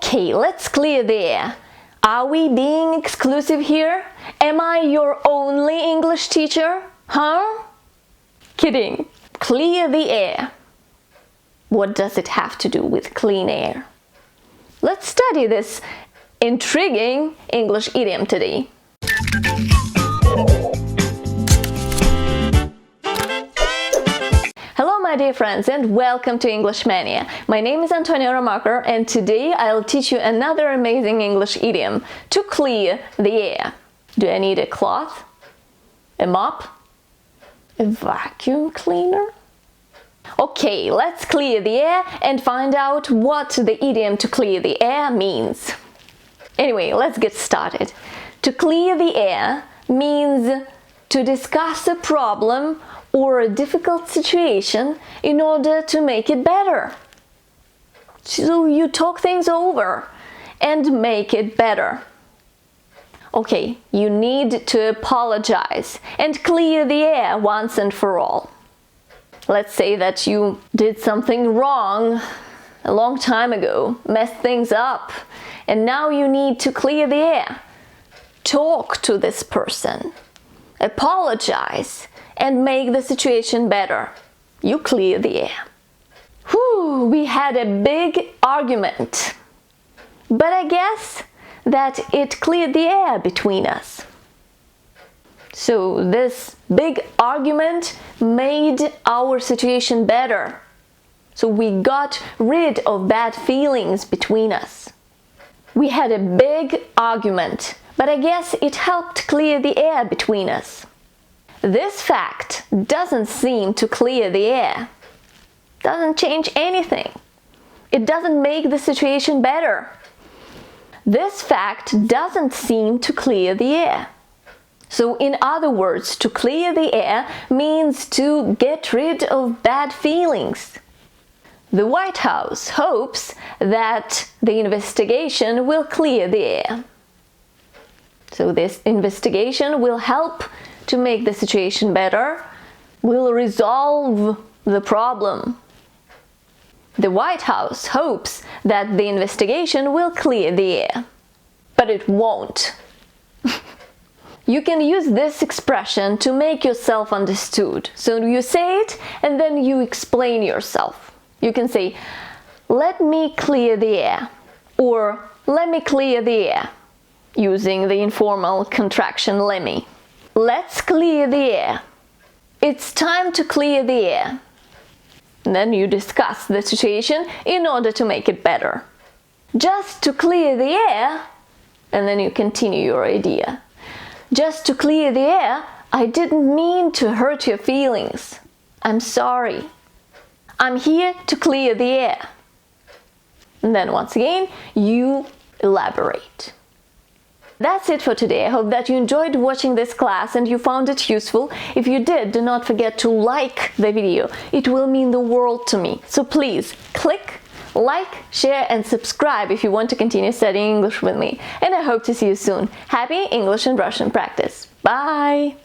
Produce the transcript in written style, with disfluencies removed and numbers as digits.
Okay, let's clear the air. Are we being exclusive here? Am I your only English teacher? Huh? Kidding. Clear the air. What does it have to do with clean air? Let's study this intriguing English idiom today. Hello my dear friends and welcome to English Mania. My name is Antonia Romaker and today I'll teach you another amazing English idiom, to clear the air. Do I need a cloth? A mop? A vacuum cleaner? Okay, let's clear the air and find out what the idiom to clear the air means. Anyway, let's get started. To clear the air means to discuss a problem or a difficult situation in order to make it better. So you talk things over and make it better. Okay, you need to apologize and clear the air once and for all. Let's say that you did something wrong a long time ago, messed things up, and now you need to clear the air. Talk to this person, apologize, and make the situation better. You clear the air. Whew, we had a big argument, but I guess that it cleared the air between us. So this big argument made our situation better. So we got rid of bad feelings between us. We had a big argument, but I guess it helped clear the air between us. This fact doesn't seem to clear the air. Doesn't change anything. It doesn't make the situation better. This fact doesn't seem to clear the air. So in other words, to clear the air means to get rid of bad feelings. The White House hopes that the investigation will clear the air. So this investigation will help to make the situation better, will resolve the problem. The White House hopes that the investigation will clear the air, but it won't. You can use this expression to make yourself understood. So you say it and then you explain yourself. You can say, "Let me clear the air," or "Let me clear the air," using the informal contraction "let me." Let's clear the air. It's time to clear the air. And then you discuss the situation in order to make it better. Just to clear the air, and then you continue your idea. Just to clear the air, I didn't mean to hurt your feelings. I'm sorry. I'm here to clear the air. And then once again, you elaborate. That's it for today. I hope that you enjoyed watching this class and you found it useful. If you did, do not forget to like the video. It will mean the world to me. So please click, like, share and subscribe if you want to continue studying English with me. And I hope to see you soon. Happy English and Russian practice. Bye!